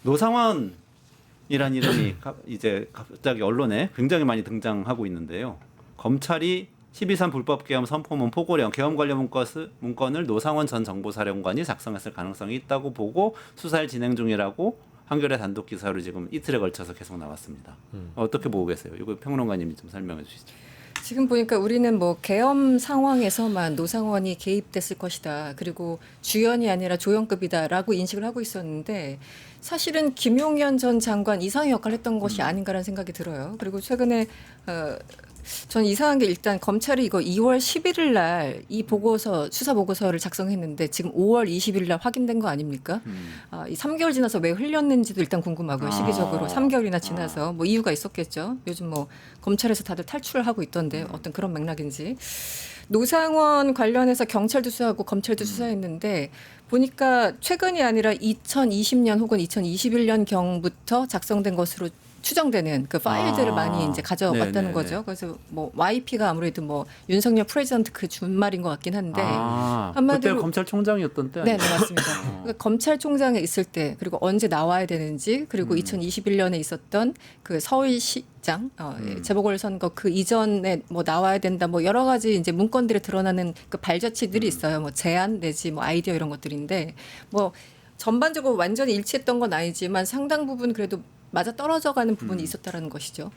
노상원이란 이름이 이제 갑자기 언론에 굉장히 많이 등장하고 있는데요. 검찰이 12.3 불법계엄 선포문 포고령 계엄 관련 문건을 노상원 전 정보사령관이 작성했을 가능성이 있다고 보고 수사를 진행 중이라고 한겨레 단독 기사로 지금 이틀에 걸쳐서 계속 나왔습니다. 어떻게 보고 계세요? 이거 평론가님이 좀 설명해 주시죠. 지금 보니까 우리는 뭐 계엄 상황에서만 노상원이 개입됐을 것이다. 그리고 주연이 아니라 조연급이다라고 인식을 하고 있었는데 사실은 김용현 전 장관 이상의 역할을 했던 것이 아닌가라는 생각이 들어요. 그리고 최근에 전 이상한 게 일단 검찰이 이거 2월 11일 날 이 보고서 수사 보고서를 작성했는데 지금 5월 20일 날 확인된 거 아닙니까? 이 3개월 지나서 왜 흘렸는지도 일단 궁금하고요. 시기적으로 3개월이나 지나서 뭐 이유가 있었겠죠. 요즘 뭐 검찰에서 다들 탈출을 하고 있던데 어떤 그런 맥락인지. 노상원 관련해서 경찰도 수사하고 검찰도 수사했는데 보니까 최근이 아니라 2020년 혹은 2021년 경부터 작성된 것으로 추정되는 그 파일들을 많이 이제 가져왔다는 네네네. 거죠. 그래서 뭐 YP가 아무래도 뭐 윤석열 프레지던트 그 준말인 것 같긴 한데 그때 검찰총장이었던 때 네, 아니에요? 네 맞습니다. 그러니까 검찰총장에 있을 때 그리고 언제 나와야 되는지 그리고 2021년에 있었던 그 서울시장 재보궐선거 그 이전에 뭐 나와야 된다 뭐 여러 가지 이제 문건들에 드러나는 그 발자취들이 있어요. 뭐 제안 내지 뭐 아이디어 이런 것들인데 뭐 전반적으로 완전히 일치했던 건 아니지만 상당 부분 그래도 맞아 떨어져가는 부분이 있었다라는 것이죠.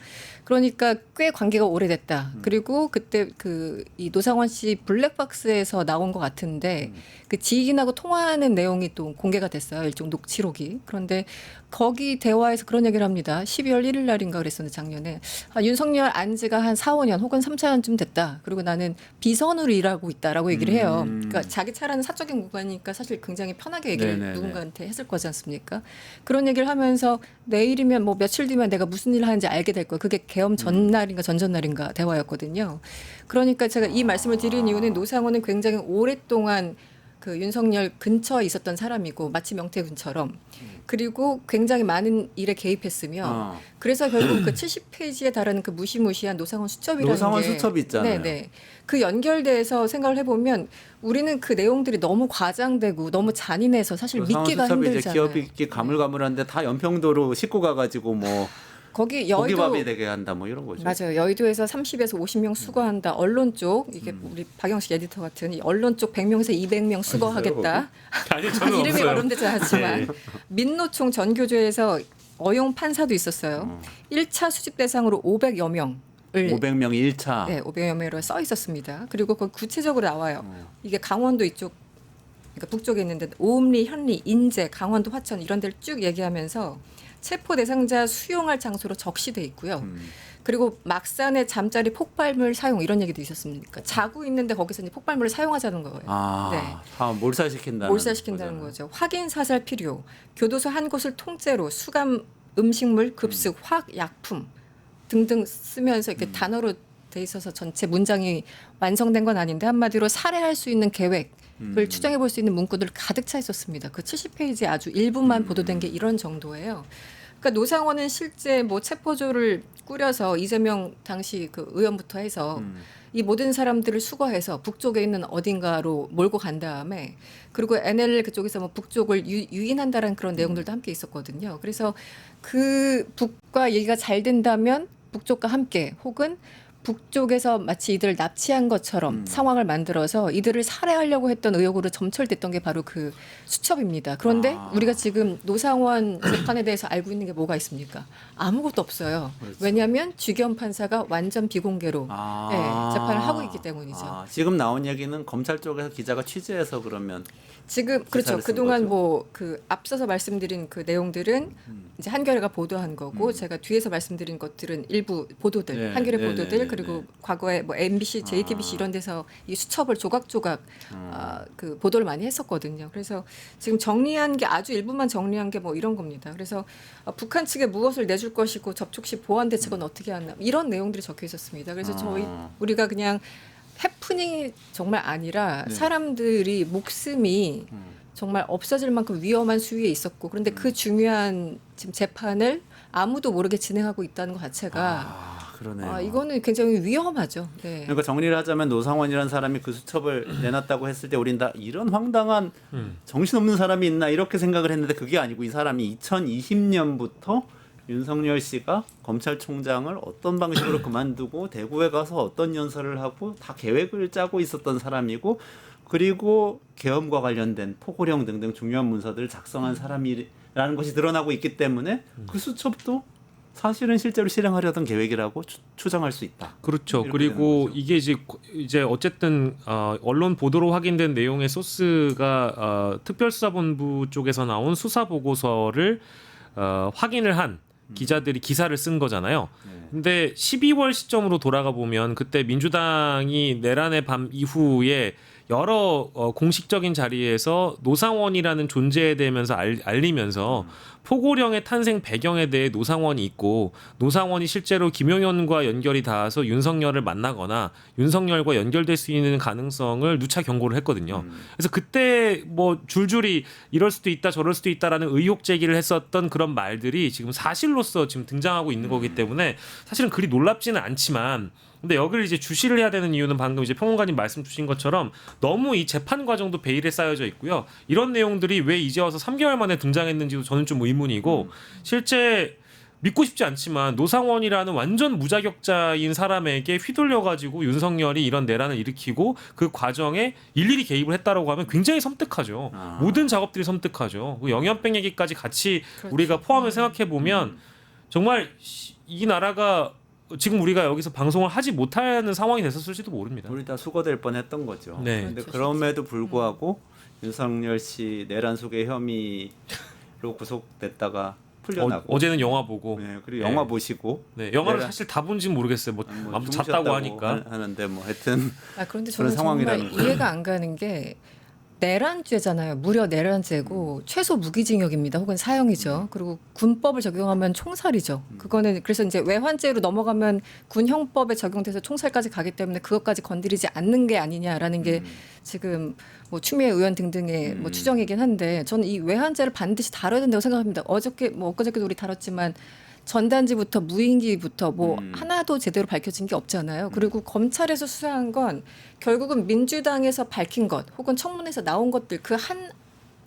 그러니까 꽤 관계가 오래됐다. 그리고 그때 그 이 노상원 씨 블랙박스에서 나온 것 같은데 그 지인하고 통화하는 내용이 또 공개가 됐어요. 일종 녹취록이. 그런데 거기 대화에서 그런 얘기를 합니다. 12월 1일 날인가 그랬었는데 작년에 윤석열 안 지가 한 4, 5년 혹은 3, 4년쯤 됐다. 그리고 나는 비선으로 일하고 있다라고 얘기를 해요. 그러니까 자기 차라는 사적인 공간이니까 사실 굉장히 편하게 얘기를 네네네. 누군가한테 했을 거지 않습니까? 그런 얘기를 하면서 내일이면 뭐 며칠 뒤면 내가 무슨 일을 하는지 알게 될 거야. 그게 계엄 전날인가 전전날인가 대화였거든요. 그러니까 제가 이 말씀을 드린 이유는 노상원은 굉장히 오랫동안 그 윤석열 근처에 있었던 사람이고 마치 명태균처럼 그리고 굉장히 많은 일에 개입했으며 그래서 결국 그 70페이지에 달하는 그 무시무시한 노상원 수첩이라는 노상원 게 수첩이 있잖아요. 네네. 그 연결돼서 생각을 해보면 우리는 그 내용들이 너무 과장되고 너무 잔인해서 사실 믿기가 수첩이 이제 힘들잖아요. 기업이 있기 가물가물한데 다 연평도로 싣고 가가지고 뭐 거기 여의도 고기밥이 되게 한다 뭐 이런 거죠. 맞아요. 여의도에서 30에서 50명 수거한다. 언론 쪽 이게 우리 박영식 에디터 같은 이 언론 쪽 100명에서 200명 수거하겠다. 아니 저는 이름이 없어요. 거론되지 않았지만 네. 민노총 전교조에서 어용 판사도 있었어요. 1차 수집 대상으로 500여 명을 500명 1차. 네, 500여 명으로 써 있었습니다. 그리고 그 구체적으로 나와요. 이게 강원도 이쪽 그러니까 북쪽에 있는데 오음리, 현리, 인제, 강원도, 화천 이런 데를 쭉 얘기하면서 체포 대상자 수용할 장소로 적시돼 있고요. 그리고 막산에 잠자리 폭발물 사용 이런 얘기도 있었습니까? 자고 있는데 거기서 이제 폭발물을 사용하자는 거예요. 다 몰살시킨다는. 몰살시킨다는 거죠. 확인 사살 필요, 교도소 한 곳을 통째로 수감 음식물, 급식, 화학, 약품 등등 쓰면서 이렇게 단어로 돼 있어서 전체 문장이 완성된 건 아닌데 한마디로 살해할 수 있는 계획을 추정해 볼 수 있는 문구들 가득 차 있었습니다. 그 70페이지에 아주 일부만 보도된 게 이런 정도예요. 그러니까 노상원은 실제 뭐 체포조를 꾸려서 이재명 당시 그 의원부터 해서 이 모든 사람들을 수거해서 북쪽에 있는 어딘가로 몰고 간 다음에 그리고 NL 그쪽에서 뭐 북쪽을 유인한다라는 그런 내용들도 함께 있었거든요. 그래서 그 북과 얘기가 잘 된다면 북쪽과 함께 혹은 북쪽에서 마치 이들을 납치한 것처럼 상황을 만들어서 이들을 살해하려고 했던 의혹으로 점철됐던 게 바로 그 수첩입니다. 그런데 우리가 지금 노상원 재판에 대해서 알고 있는 게 뭐가 있습니까? 아무것도 없어요. 그렇죠. 왜냐하면 주기현 판사가 완전 비공개로 네, 재판을 하고 있기 때문이죠. 지금 나온 얘기는 검찰 쪽에서 기자가 취재해서 그러면 지금 그렇죠. 기사를 쓴 그동안 거죠? 뭐 그 앞서서 말씀드린 그 내용들은 이제 한겨레가 보도한 거고 제가 뒤에서 말씀드린 것들은 일부 보도들, 네, 한겨레 네, 보도들 네, 그리고 네. 과거에 뭐 MBC, JTBC 이런 데서 이 수첩을 조각조각 그 보도를 많이 했었거든요. 그래서 지금 정리한 게 아주 일부만 정리한 게 뭐 이런 겁니다. 그래서 북한 측에 무엇을 내줄 것이고 접촉 시 보안 대책은 어떻게 하나 이런 내용들이 적혀 있었습니다. 그래서 우리가 그냥 해프닝이 정말 아니라 네. 사람들이 목숨이 정말 없어질 만큼 위험한 수위에 있었고 그런데 그 중요한 지금 재판을 아무도 모르게 진행하고 있다는 것 자체가 그러네요. 이거는 굉장히 위험하죠. 네. 그러니까 정리를 하자면 노상원이라는 사람이 그 수첩을 내놨다고 했을 때 우린 다 이런 황당한 정신없는 사람이 있나 이렇게 생각을 했는데 그게 아니고 이 사람이 2020년부터 윤석열 씨가 검찰총장을 어떤 방식으로 그만두고 대구에 가서 어떤 연설을 하고 다 계획을 짜고 있었던 사람이고 그리고 계엄과 관련된 포고령 등등 중요한 문서들을 작성한 사람이라는 것이 드러나고 있기 때문에 그 수첩도 사실은 실제로 실행하려던 계획이라고 추정할 수 있다. 그렇죠. 이렇게 그리고 되는 거죠. 이게 이제 어쨌든 언론 보도로 확인된 내용의 소스가 특별수사본부 쪽에서 나온 수사 보고서를 확인을 한 기자들이 기사를 쓴 거잖아요. 네. 근데 12월 시점으로 돌아가 보면 그때 민주당이 내란의 밤 이후에 여러 공식적인 자리에서 노상원이라는 존재에 대면서 알리면서 포고령의 탄생 배경에 대해 노상원이 있고 노상원이 실제로 김용현과 연결이 닿아서 윤석열을 만나거나 윤석열과 연결될 수 있는 가능성을 누차 경고를 했거든요. 그래서 그때 뭐 줄줄이 이럴 수도 있다 저럴 수도 있다라는 의혹 제기를 했었던 그런 말들이 지금 사실로서 지금 등장하고 있는 거기 때문에 사실은 그리 놀랍지는 않지만 근데 여기를 이제 주시를 해야 되는 이유는 방금 이제 평론가님 말씀 주신 것처럼 너무 이 재판 과정도 베일에 쌓여져 있고요. 이런 내용들이 왜 이제 와서 3개월 만에 등장했는지도 저는 좀 의문이고 실제 믿고 싶지 않지만 노상원이라는 완전 무자격자인 사람에게 휘둘려가지고 윤석열이 이런 내란을 일으키고 그 과정에 일일이 개입을 했다라고 하면 굉장히 섬뜩하죠. 모든 작업들이 섬뜩하죠. 그 영연병 얘기까지 같이 그렇죠. 우리가 포함을 생각해 보면 정말 이 나라가 지금 우리가 여기서 방송을 하지 못하는 상황이 됐었을지도 모릅니다. 우리 다 수거될 뻔했던 거죠. 네. 그런데 그럼에도 불구하고 윤석열 씨 내란 속의 혐의로 구속됐다가 풀려나고 어제는 영화 보고 네, 그리고 영화 보시고 네, 영화를 내란- 사실 다 본지는 모르겠어요. 뭐 아무튼 잤다고 주무셨다고 하니까. 하는데 뭐 하여튼 그런데 그런 저는 정말 상황이라는 거예요. 이해가 안 가는 게 내란죄잖아요. 무려 내란죄고 최소 무기징역입니다. 혹은 사형이죠. 그리고 군법을 적용하면 총살이죠. 그거는 그래서 이제 외환죄로 넘어가면 군 형법에 적용돼서 총살까지 가기 때문에 그것까지 건드리지 않는 게 아니냐라는 게 지금 뭐 추미애 의원 등등의 뭐 추정이긴 한데 저는 이 외환죄를 반드시 다뤄야 된다고 생각합니다. 엊그저께도 우리 다뤘지만 전단지부터 무인기부터 뭐 하나도 제대로 밝혀진 게 없잖아요. 그리고 검찰에서 수사한 건 결국은 민주당에서 밝힌 것 혹은 청문회에서 나온 것들 그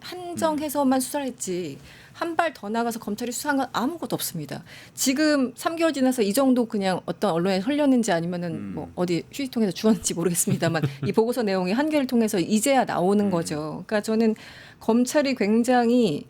한정해서만 수사를 했지 한 발 더 나가서 검찰이 수사한 건 아무것도 없습니다. 지금 3개월 지나서 이 정도 그냥 어떤 언론에 흘렸는지 아니면은 뭐 어디 휴지통에서 주웠는지 모르겠습니다만 이 보고서 내용이 한겨레를 통해서 이제야 나오는 거죠. 그러니까 저는 검찰이 굉장히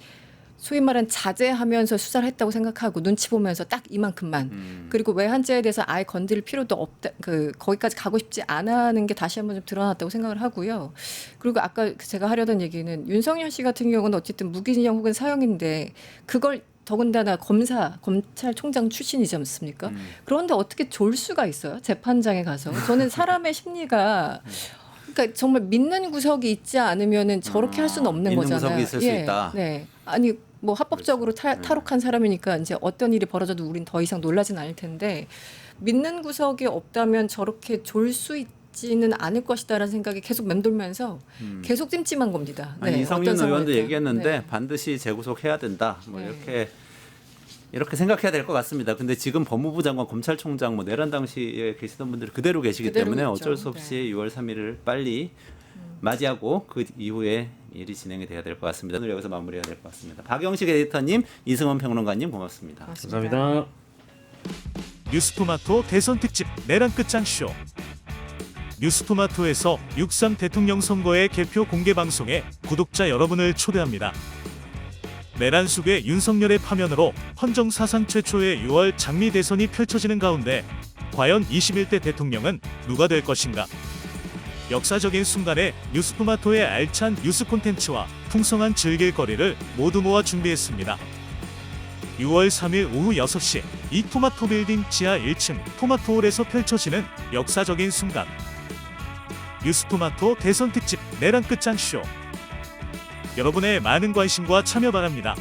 소위 말하는 자제하면서 수사를 했다고 생각하고 눈치 보면서 딱 이만큼만 그리고 외환죄에 대해서 아예 건드릴 필요도 없다 거기까지 가고 싶지 않아하는 게 다시 한번 좀 드러났다고 생각을 하고요. 그리고 아까 제가 하려던 얘기는 윤석열 씨 같은 경우는 어쨌든 무기징역 혹은 사형인데 그걸 더군다나 검찰총장 출신이지 않습니까? 그런데 어떻게 졸 수가 있어요? 재판장에 가서. 저는 사람의 심리가 그러니까 정말 믿는 구석이 있지 않으면은 저렇게 할 수는 없는 믿는 거잖아요. 구석이 있을 수 있다. 네. 아니 뭐 합법적으로 탈옥한 사람이니까 이제 어떤 일이 벌어져도 우린 더 이상 놀라진 않을 텐데 믿는 구석이 없다면 저렇게 졸 수 있지는 않을 것이다라는 생각이 계속 맴돌면서 계속 찜찜한 겁니다. 아니, 네, 이성윤 어떤 의원도 상황이든. 얘기했는데 네. 반드시 재구속해야 된다. 뭐 네. 이렇게 생각해야 될 것 같습니다. 근데 지금 법무부 장관, 검찰총장 뭐 내란 당시에 계시던 분들이 그대로 계시기 그대로 때문에 있죠. 어쩔 수 없이 6월 3일을 빨리 맞이하고 그 이후에 일이 진행이 돼야 될 것 같습니다. 오늘 여기서 마무리해야 될 것 같습니다. 박영식 에디터님, 이승원 평론가님 고맙습니다. 감사합니다. 뉴스토마토 대선 특집 내란 끝장쇼. 뉴스토마토에서 6.3 대통령 선거의 개표 공개 방송에 구독자 여러분을 초대합니다. 내란 속의 윤석열의 파면으로 헌정 사상 최초의 6월 장미 대선이 펼쳐지는 가운데 과연 21대 대통령은 누가 될 것인가? 역사적인 순간에 뉴스토마토의 알찬 뉴스 콘텐츠와 풍성한 즐길거리를 모두 모아 준비했습니다. 6월 3일 오후 6시 이 토마토 빌딩 지하 1층 토마토홀에서 펼쳐지는 역사적인 순간. 뉴스토마토 대선 특집 내란 끝장쇼. 여러분의 많은 관심과 참여 바랍니다.